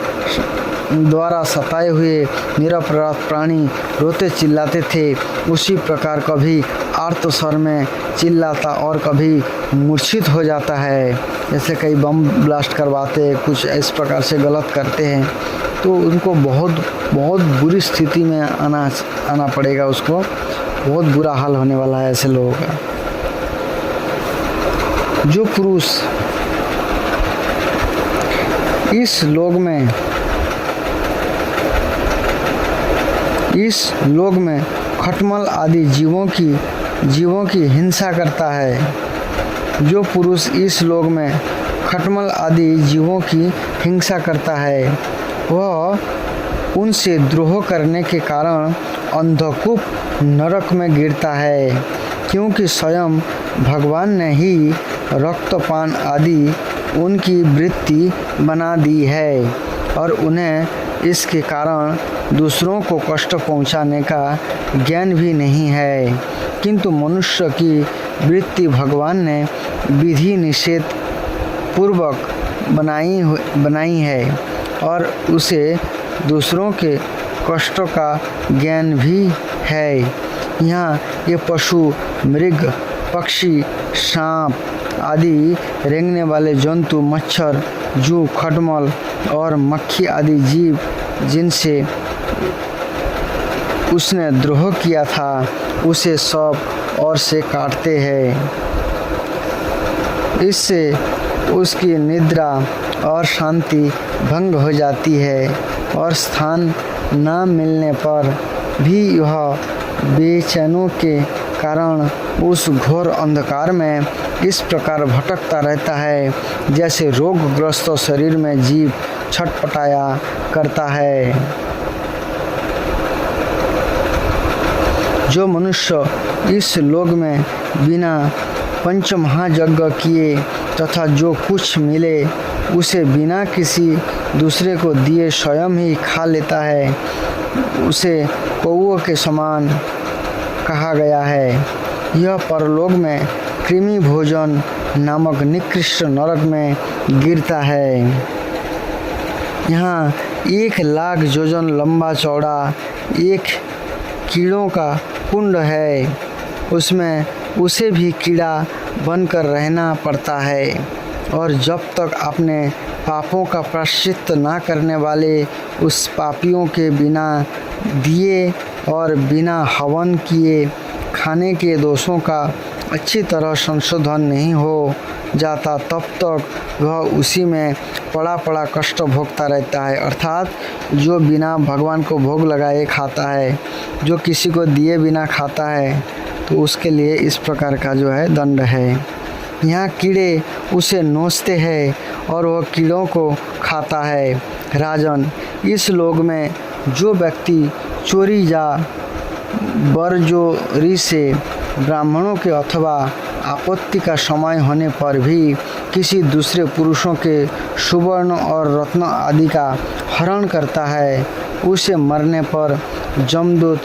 द्वारा सताए हुए निरपराध प्राणी रोते चिल्लाते थे, उसी प्रकार कभी आर्त स्वर में चिल्लाता और कभी मूर्छित हो जाता है। जैसे कई बम ब्लास्ट करवाते, कुछ इस प्रकार से गलत करते हैं, तो उनको बहुत बुरी स्थिति में आना पड़ेगा, उसको बहुत बुरा हाल होने वाला है ऐसे लोगों का। जो पुरुष इस लोक में खटमल आदि जीवों की हिंसा करता है, जो पुरुष इस लोक में खटमल आदि जीवों की हिंसा करता है, वह उनसे द्रोह करने के कारण अंधकूप नरक में गिरता है, क्योंकि स्वयं भगवान ने ही रक्तपान आदि उनकी वृत्ति बना दी है और उन्हें इसके कारण दूसरों को कष्ट पहुंचाने का ज्ञान भी नहीं है। किंतु मनुष्य की वृत्ति भगवान ने विधि निषेध पूर्वक बनाई है और उसे दूसरों के कष्टों का ज्ञान भी है। यहाँ ये पशु, मृग, पक्षी, सांप आदि रेंगने वाले जंतु, मच्छर, जू, खटमल और मक्खी आदि जीव जिनसे उसने द्रोह किया था, उसे सब ओर से काटते हैं। इससे उसकी निद्रा और शांति भंग हो जाती है और स्थान न मिलने पर भी यह बेचैनों के कारण उस घोर अंधकार में इस प्रकार भटकता रहता है जैसे रोगग्रस्त शरीर में जीव छटपटाया करता है। जो मनुष्य इस लोक में बिना पंचमहायज्ञ किए तथा जो कुछ मिले उसे बिना किसी दूसरे को दिए स्वयं ही खा लेता है, उसे कौओं के समान कहा गया है। यह परलोक में कृमि भोजन नामक निकृष्ट नरक में गिरता है। यहाँ 1,00,000 योजन लंबा चौड़ा एक कीड़ों का कुंड है, उसमें उसे भी कीड़ा बनकर रहना पड़ता है और जब तक अपने पापों का प्रायश्चित ना करने वाले उस पापियों के बिना दिए और बिना हवन किए खाने के दोषों का अच्छी तरह संशोधन नहीं हो जाता, तब तक वह उसी में पड़ा पड़ा कष्ट भोगता रहता है। अर्थात जो बिना भगवान को भोग लगाए खाता है, जो किसी को दिए बिना खाता है, तो उसके लिए इस प्रकार का जो है दंड है। यहाँ कीड़े उसे नोचते हैं और वह कीड़ों को खाता है। राजन, इस लोक में जो व्यक्ति चोरी या बरजोरी से ब्राह्मणों के अथवा आपत्ति का समय होने पर भी किसी दूसरे पुरुषों के सुवर्ण और रत्न आदि का हरण करता है, उसे मरने पर जमदूत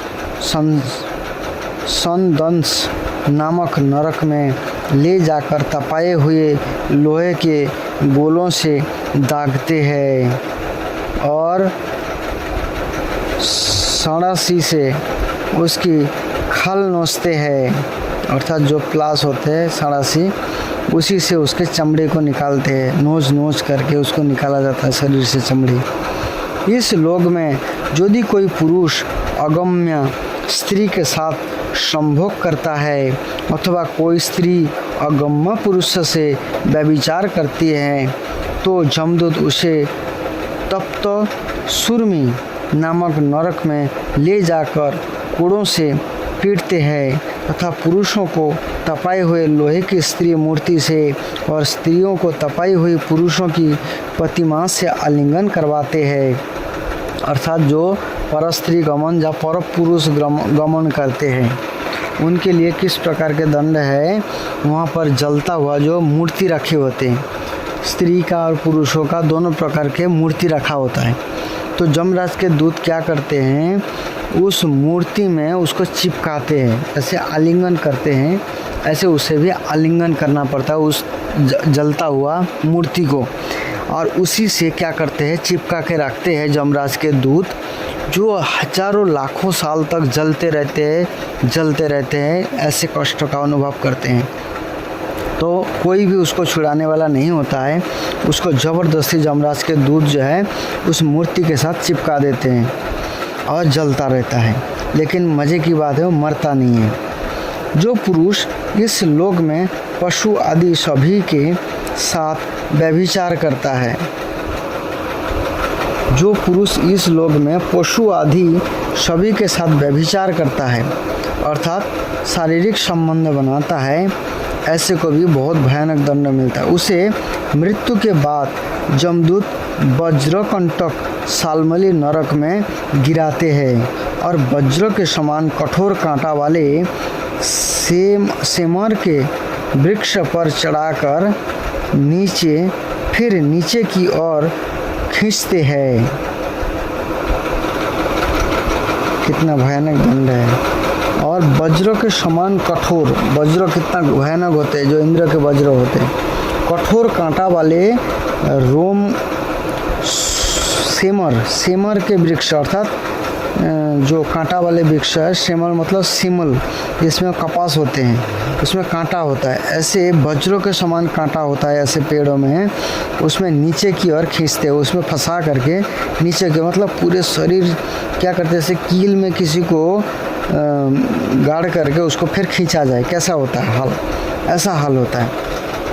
संदंश नामक नरक में ले जाकर तपाए हुए लोहे के गोलों से दागते हैं और सड़ासी से उसकी खल नोचते हैं। अर्थात जो प्लास होते हैं सड़ासी, उसी से उसके चमड़े को निकालते हैं। नोच करके उसको निकाला जाता है शरीर से चमड़ी। इस लोक में यदि कोई पुरुष अगम्य स्त्री के साथ संभोग करता है अथवा कोई स्त्री अगम्य पुरुष से व्यभिचार करती है, तो जमदूत उसे तप्त सुरमी नामक नरक में ले जाकर कोड़ों से पीटते हैं तथा पुरुषों को तपाए हुए लोहे की स्त्री मूर्ति से और स्त्रियों को तपाई हुई पुरुषों की प्रतिमा से आलिंगन करवाते हैं। अर्थात जो परस्त्री गमन या पर पुरुष गमन करते हैं, उनके लिए किस प्रकार के दंड है। वहाँ पर जलता हुआ जो मूर्ति रखे होते हैं, स्त्री का और पुरुषों का दोनों प्रकार के मूर्ति रखा होता है, तो जमराज के दूत क्या करते हैं, उस मूर्ति में उसको चिपकाते हैं, ऐसे आलिंगन करते हैं, ऐसे उसे भी आलिंगन करना पड़ता है उस जलता हुआ मूर्ति को, और उसी से क्या करते हैं, चिपका के रखते हैं जमराज के दूत, जो हजारों लाखों साल तक जलते रहते हैं, ऐसे कष्ट का अनुभव करते हैं। तो कोई भी उसको छुड़ाने वाला नहीं होता है, उसको ज़बरदस्ती जमराज के दूत जो है उस मूर्ति के साथ चिपका देते हैं और जलता रहता है। लेकिन मज़े की बात है, वो मरता नहीं है। जो पुरुष इस लोक में पशु आदि सभी के साथ व्यभिचार करता है, जो पुरुष इस लोक में पशु आदि सभी के साथ व्यभिचार करता है, अर्थात शारीरिक संबंध बनाता है, ऐसे को भी बहुत भयानक दंड मिलता है। उसे मृत्यु के बाद जमदूत वज्रकंटक सालमली नरक में गिराते हैं और वज्र के समान कठोर कांटा वाले सेमर के वृक्ष पर चढ़ाकर फिर नीचे की ओर खींचते हैं। कितना भयानक दंड है। और वज्र के समान कठोर, वज्र कितना भयानक होते हैं, जो इंद्र के वज्र होते हैं, कठोर कांटा वाले रोम सेमर के वृक्ष, अर्थात जो कांटा वाले वृक्ष है, सेमर मतलब सिमल, जिसमें कपास होते हैं, उसमें कांटा होता है, ऐसे वज्रों के समान कांटा होता है ऐसे पेड़ों में, उसमें नीचे की ओर खींचते हैं, उसमें फंसा करके नीचे के मतलब पूरे शरीर क्या करते हैं, जैसे कील में किसी को गाड़ करके उसको फिर खींचा जाए, कैसा होता है हाल, ऐसा हाल होता है।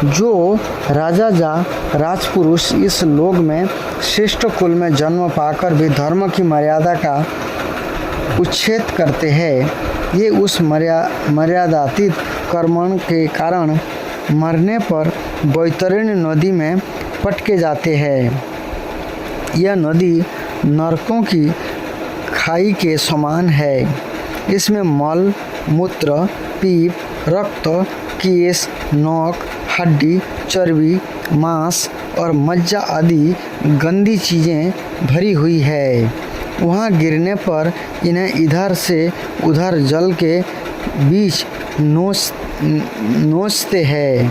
जो राजा या राजपुरुष इस लोक में श्रेष्ठ कुल में जन्म पाकर भी धर्म की मर्यादा का उच्छेद करते हैं ये उस मर्यादातीत कर्म के कारण मरने पर बैतरणी नदी में पटके जाते हैं। यह नदी नरकों की खाई के समान है। इसमें मल, मूत्र, पीप, रक्त, केश, नोक, हड्डी, चर्बी, मांस और मज्जा आदि गंदी चीज़ें भरी हुई है। वहाँ गिरने पर इन्हें इधर से उधर जल के बीच नोचते हैं।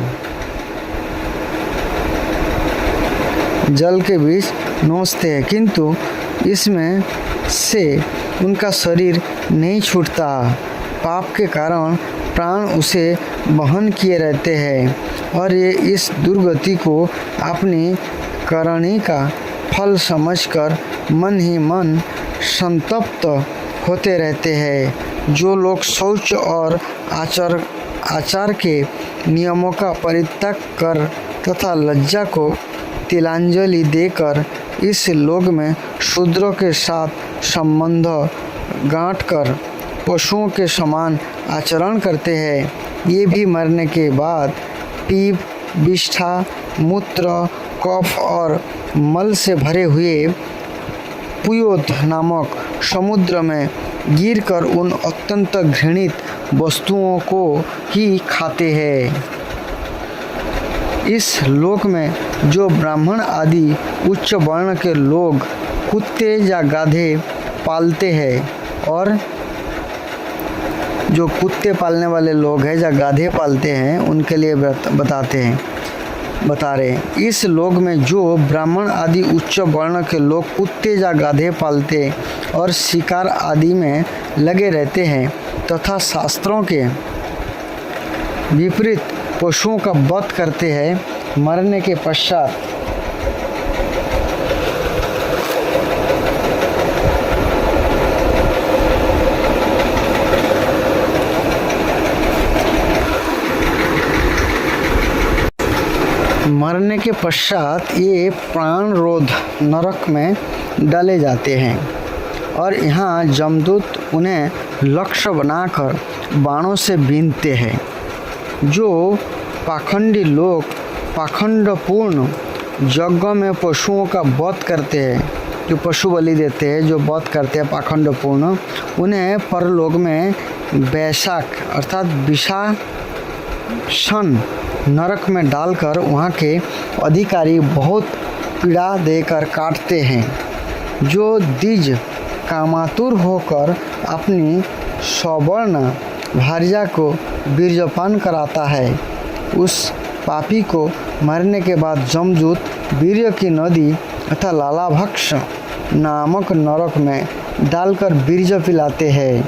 किंतु इसमें से उनका शरीर नहीं छूटता। पाप के कारण प्राण उसे वहन किए रहते हैं और ये इस दुर्गति को अपनी करनी का फल समझकर मन ही मन संतप्त होते रहते हैं। जो लोग शौच और आचार के नियमों का परित्याग कर तथा लज्जा को तिलांजलि देकर इस लोक में शूद्रों के साथ संबंध गांठकर पशुओं के समान आचरण करते हैं, ये भी मरने के बाद पीप, विष्ठा, मूत्र, कफ और मल से भरे हुए पुयोत नामक समुद्र में गिरकर उन अत्यंत घृणित वस्तुओं को ही खाते हैं। इस लोक में जो ब्राह्मण आदि उच्च वर्ण के लोग कुत्ते या गाधे पालते हैं और जो कुत्ते पालने वाले लोग हैं या गाधे पालते हैं उनके लिए बता रहे इस लोक में जो ब्राह्मण आदि उच्च वर्ण के लोग कुत्ते या गाधे पालते और शिकार आदि में लगे रहते हैं तथा शास्त्रों के विपरीत पशुओं का वध करते हैं, मरने के पश्चात ये प्राण रोध नरक में डाले जाते हैं और यहाँ जमदूत उन्हें लक्ष्य बनाकर बाणों से बीनते हैं। जो पाखंडी लोग पाखंडपूर्ण यज्ञ में पशुओं का वध करते हैं, जो पशु बलि देते हैं, जो वध करते हैं पाखंडपूर्ण, उन्हें परलोक में वैशाख अर्थात विषाशन नरक में डालकर वहाँ के अधिकारी बहुत पीड़ा देकर काटते हैं। जो द्विज कामातुर होकर अपनी सवर्ण भार्या को वीर्यपान कराता है, उस पापी को मरने के बाद जमदूत वीर्य की नदी अर्थात लालाभक्ष नामक नरक में डालकर वीर्य पिलाते हैं।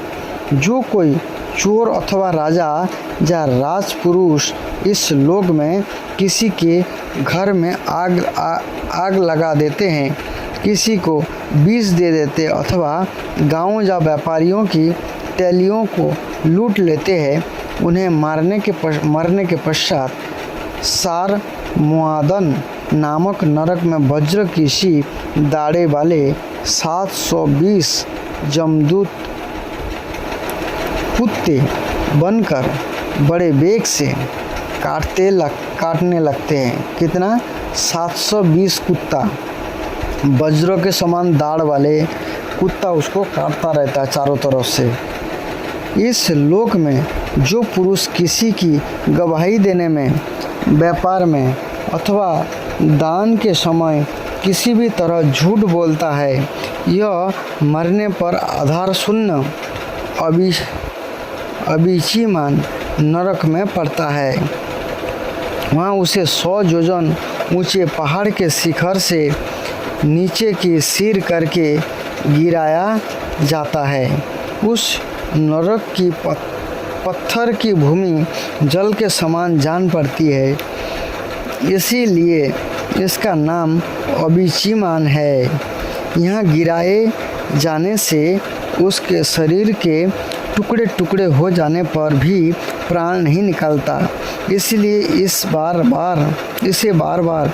जो कोई चोर अथवा राजा या राजपुरुष इस लोक में किसी के घर में आग लगा देते हैं, किसी को विष दे देते अथवा गांव या व्यापारियों की टैलियों को लूट लेते हैं, उन्हें मरने के पश्चात सार मुआदन नामक नरक में वज्र की सी दाढ़े वाले 720 जमदूत कुत्ते बनकर बड़े वेग से काटने लगते हैं। कितना? 720 कुत्ता, वज्रों के समान दाढ़ वाले कुत्ता उसको काटता रहता है चारों तरफ से। इस लोक में जो पुरुष किसी की गवाही देने में, व्यापार में अथवा दान के समय किसी भी तरह झूठ बोलता है, यह मरने पर आधार शून्य अभिचीमान नरक में पड़ता है। वहाँ उसे 100 योजन ऊंचे पहाड़ के शिखर से नीचे की सिर करके गिराया जाता है। उस नरक की पत्थर की भूमि जल के समान जान पड़ती है, इसीलिए इसका नाम अभिचीमान है। यहाँ गिराए जाने से उसके शरीर के टुकड़े टुकड़े हो जाने पर भी प्राण नहीं निकलता, इसलिए इसे बार बार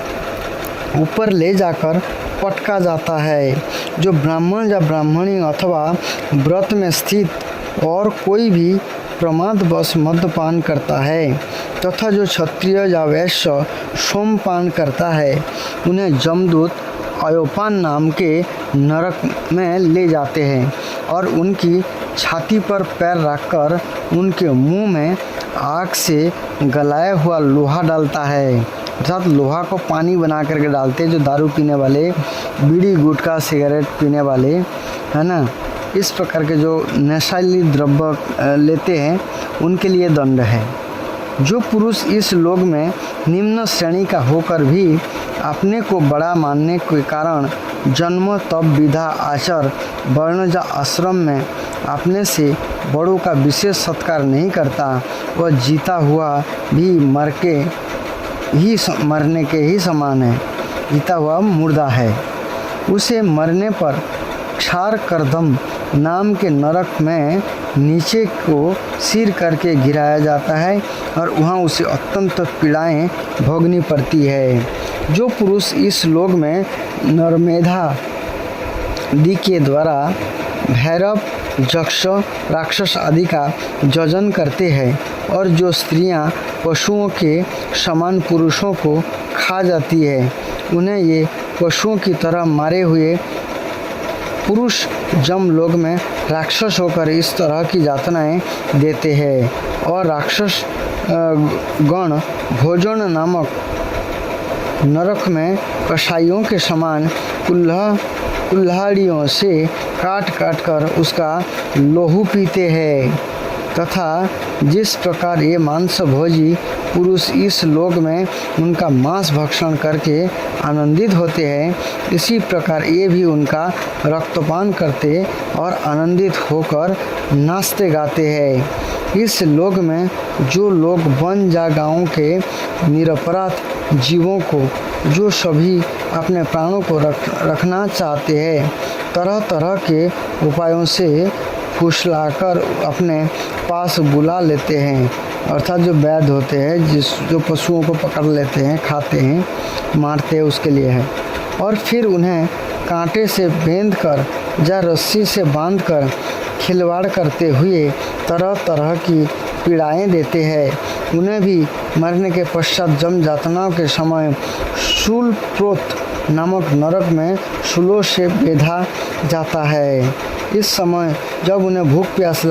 ऊपर ले जाकर पटका जाता है। जो ब्राह्मण या ब्राह्मणी अथवा व्रत में स्थित और कोई भी प्रमादवश मद्यपान करता है तथा जो क्षत्रिय या वैश्य सोमपान करता है उन्हें जमदूत अयोपान नाम के नरक में ले जाते हैं और उनकी छाती पर पैर रखकर उनके मुंह में आग से गलाया हुआ लोहा डालता है। अर्थात लोहा को पानी बना करके डालते हैं। जो दारू पीने वाले, बीड़ी गुटखा सिगरेट पीने वाले, है ना, इस प्रकार के जो नशीली द्रव्य लेते हैं उनके लिए दंड है। जो पुरुष इस लोक में निम्न श्रेणी का होकर भी अपने को बड़ा मानने के कारण जन्म तप विधा आचार वर्ण या आश्रम में अपने से बड़ों का विशेष सत्कार नहीं करता, वह जीता हुआ भी मरने के ही समान है, जीता हुआ मुर्दा है। उसे मरने पर क्षार कर्दम नाम के नरक में नीचे को सिर करके गिराया जाता है और वहाँ उसे अत्यंत पीड़ाएं भोगनी पड़ती है। जो पुरुष इस लोक में नरमेधा आदि के द्वारा भैरव यक्ष राक्षस आदि का जजन करते हैं और जो स्त्रियां पशुओं के समान पुरुषों को खा जाती है, उन्हें ये पशुओं की तरह मारे हुए पुरुष जम लोक में राक्षस होकर इस तरह की यातनाएं देते हैं और राक्षस गण भोजन नामक नरक में कसाईयों के समान कुल्हाड़ियों से काट काट कर उसका लोहू पीते हैं तथा जिस प्रकार ये मांस भोजी पुरुष इस लोक में उनका मांस भक्षण करके आनंदित होते हैं, इसी प्रकार ये भी उनका रक्तपान करते और आनंदित होकर नाचते गाते हैं। इस लोक में जो लोग वन या गाँव के निरपराध जीवों को, जो सभी अपने प्राणों को रखना चाहते हैं, तरह तरह के उपायों से फुसलाकर अपने पास बुला लेते हैं, अर्थात जो वैद्य होते हैं जो पशुओं को पकड़ लेते हैं, खाते हैं, मारते हैं, उसके लिए है, और फिर उन्हें कांटे से बेंध कर या रस्सी से बांधकर खिलवाड़ करते हुए तरह तरह की पीड़ाएं देते हैं। उन्हें भी मरने के पश्चात जम यातनाओं के समय शूलप्रोत नामक नरक में शूलों से बेधा जाता है। इस समय जब उन्हें भूख प्यास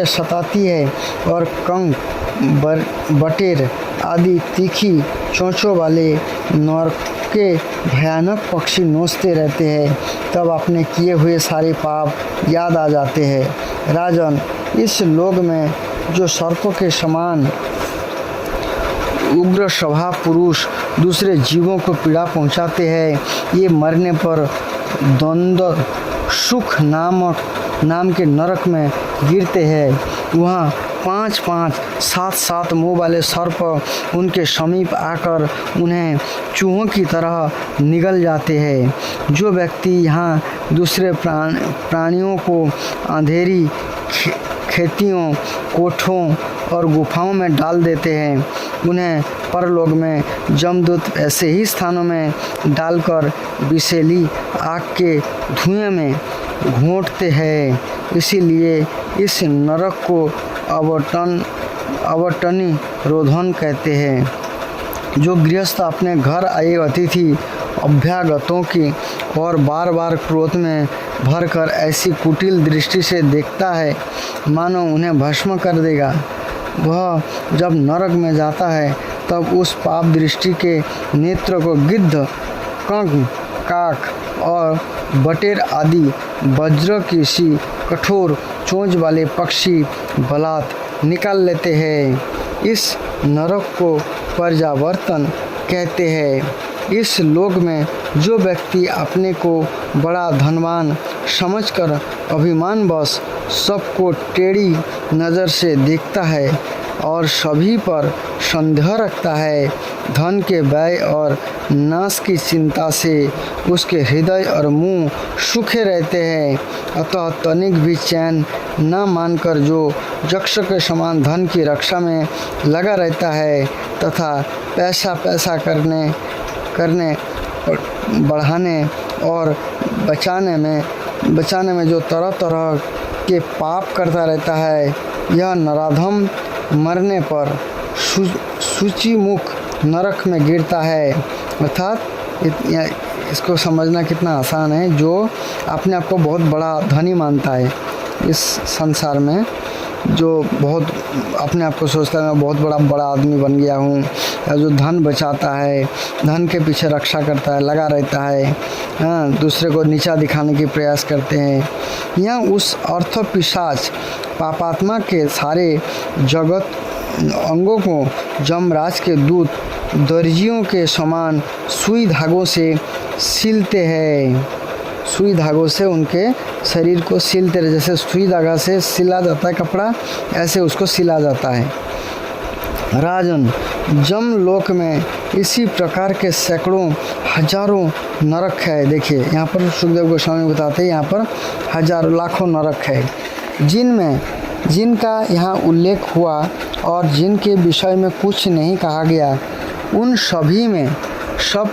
सताती है और कंक बटेर आदि तीखी चोंचों वाले नरक के भयानक पक्षी नोचते रहते हैं, तब अपने किए हुए सारे पाप याद आ जाते हैं। राजन, इस लोक में जो सर्पों के समान उग्र स्वभाव पुरुष दूसरे जीवों को पीड़ा पहुंचाते हैं, ये मरने पर द्वंद्व सुख नाम के नरक में गिरते हैं। वहाँ 5-5, 7-7 मुँह वाले सर्प उनके समीप आकर उन्हें चूहों की तरह निगल जाते हैं। जो व्यक्ति यहाँ दूसरे प्राणियों को अंधेरी खेतियों, कोठों और गुफाओं में डाल देते हैं, उन्हें परलोक में जमदूत ऐसे ही स्थानों में डालकर विषैली आग के धुएं में घोंटते हैं। इसीलिए इस नरक को अवटनी रोधन कहते हैं। जो गृहस्थ अपने घर आए अतिथि अभ्यागतों की और बार बार क्रोध में भरकर ऐसी कुटिल दृष्टि से देखता है मानो उन्हें भस्म कर देगा, वह जब नरक में जाता है तब उस पाप दृष्टि के नेत्र को गिद्ध, कंक, काक और बटेर आदि वज्र की सी कठोर चोंच वाले पक्षी बलात् निकाल लेते हैं। इस नरक को पर्यावर्तन कहते हैं। इस लोक में जो व्यक्ति अपने को बड़ा धनवान समझकर अभिमानवश सबको टेढ़ी नज़र से देखता है और सभी पर संदेह रखता है, धन के व्यय और नाश की चिंता से उसके हृदय और मुंह सूखे रहते हैं। अतः तनिक भी चैन न मानकर जो यक्ष के समान धन की रक्षा में लगा रहता है तथा पैसा करने बढ़ाने और बचाने में जो तरह तरह के पाप करता रहता है, यह नराधम मरने पर सूचीमुख नरक में गिरता है। अर्थात इसको समझना कितना आसान है। जो अपने आप को बहुत बड़ा धनी मानता है इस संसार में, जो बहुत अपने आप को सोचता है मैं बहुत बड़ा आदमी बन गया हूँ, या जो धन बचाता है, धन के पीछे रक्षा करता है, लगा रहता है, हाँ, दूसरे को नीचा दिखाने की प्रयास करते हैं, या उस अर्थ पिशाच पापात्मा के सारे जगत अंगों को जमराज के दूत दर्जियों के समान सुई धागों से सिलते हैं। सुई धागों से उनके शरीर को सिलते रहे, जैसे सुई धागा से सिला जाता है कपड़ा, ऐसे उसको सिला जाता है। राजन, जम लोक में इसी प्रकार के सैकड़ों हजारों नरक है। देखिए यहाँ पर सुखदेव गोस्वामी बताते हैं, यहाँ पर हजारों लाखों नरक है, जिनका यहाँ उल्लेख हुआ और जिनके विषय में कुछ नहीं कहा गया, उन सभी में सब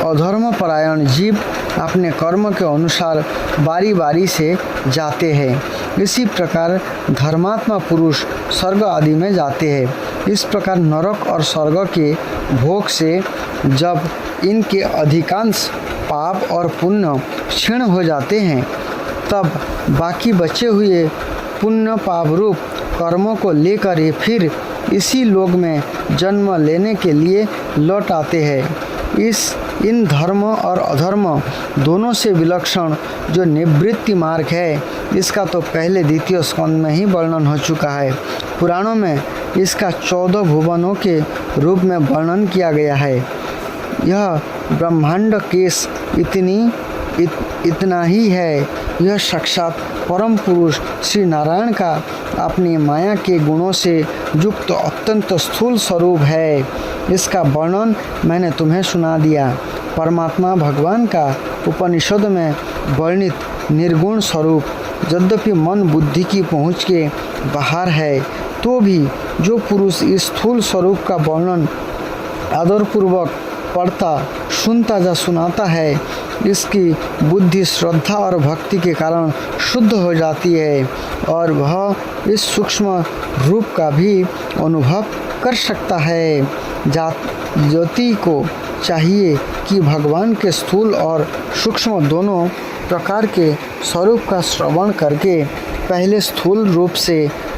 अधर्म परायण जीव अपने कर्म के अनुसार बारी बारी से जाते हैं। इसी प्रकार धर्मात्मा पुरुष स्वर्ग आदि में जाते हैं। इस प्रकार नरक और स्वर्ग के भोग से जब इनके अधिकांश पाप और पुण्य क्षीण हो जाते हैं, तब बाकी बचे हुए पुण्य पाप रूप कर्मों को लेकर ये फिर इसी लोक में जन्म लेने के लिए लौट आते हैं। इन धर्म और अधर्म दोनों से विलक्षण जो निवृत्ति मार्ग है, इसका तो पहले द्वितीय स्कंद में ही वर्णन हो चुका है। पुराणों में इसका 14 भुवनों के रूप में वर्णन किया गया है। यह ब्रह्मांड केस इतना ही है। यह साक्षात परम पुरुष श्री नारायण का अपनी माया के गुणों से युक्त अत्यंत स्थूल स्वरूप है। इसका वर्णन मैंने तुम्हें सुना दिया। परमात्मा भगवान का उपनिषद में वर्णित निर्गुण स्वरूप यद्यपि मन बुद्धि की पहुँच के बाहर है, तो भी जो पुरुष इस स्थूल स्वरूप का वर्णन आदरपूर्वक पढ़ता सुनता या सुनाता है, इसकी बुद्धि श्रद्धा और भक्ति के कारण शुद्ध हो जाती है और वह इस सूक्ष्म रूप का भी अनुभव कर सकता है। ज्योति को चाहिए कि भगवान के स्थूल और सूक्ष्म दोनों प्रकार के स्वरूप का श्रवण करके पहले स्थूल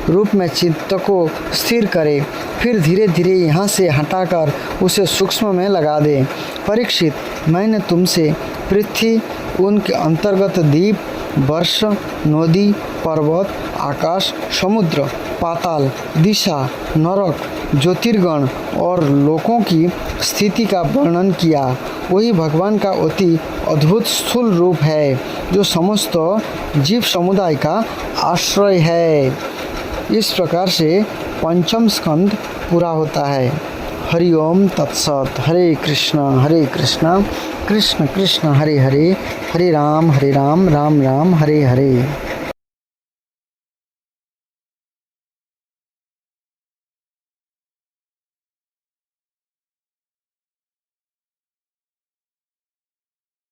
रूप में चित्त को स्थिर करे, फिर धीरे धीरे यहाँ से हटाकर उसे सूक्ष्म में लगा दे। परीक्षित, मैंने तुमसे पृथ्वी, उनके अंतर्गत द्वीप, वर्ष, नदी, पर्वत, आकाश, समुद्र, पाताल, दिशा, नरक, ज्योतिर्गण और लोकों की स्थिति का वर्णन किया। वही भगवान का अति अद्भुत स्थूल रूप है, जो समस्त जीव समुदाय का आश्रय है। इस प्रकार से पंचम स्कंद पूरा होता है। हरि ओम तत्सत। हरे कृष्ण कृष्ण कृष्ण हरे हरे, हरे राम राम राम हरे हरे।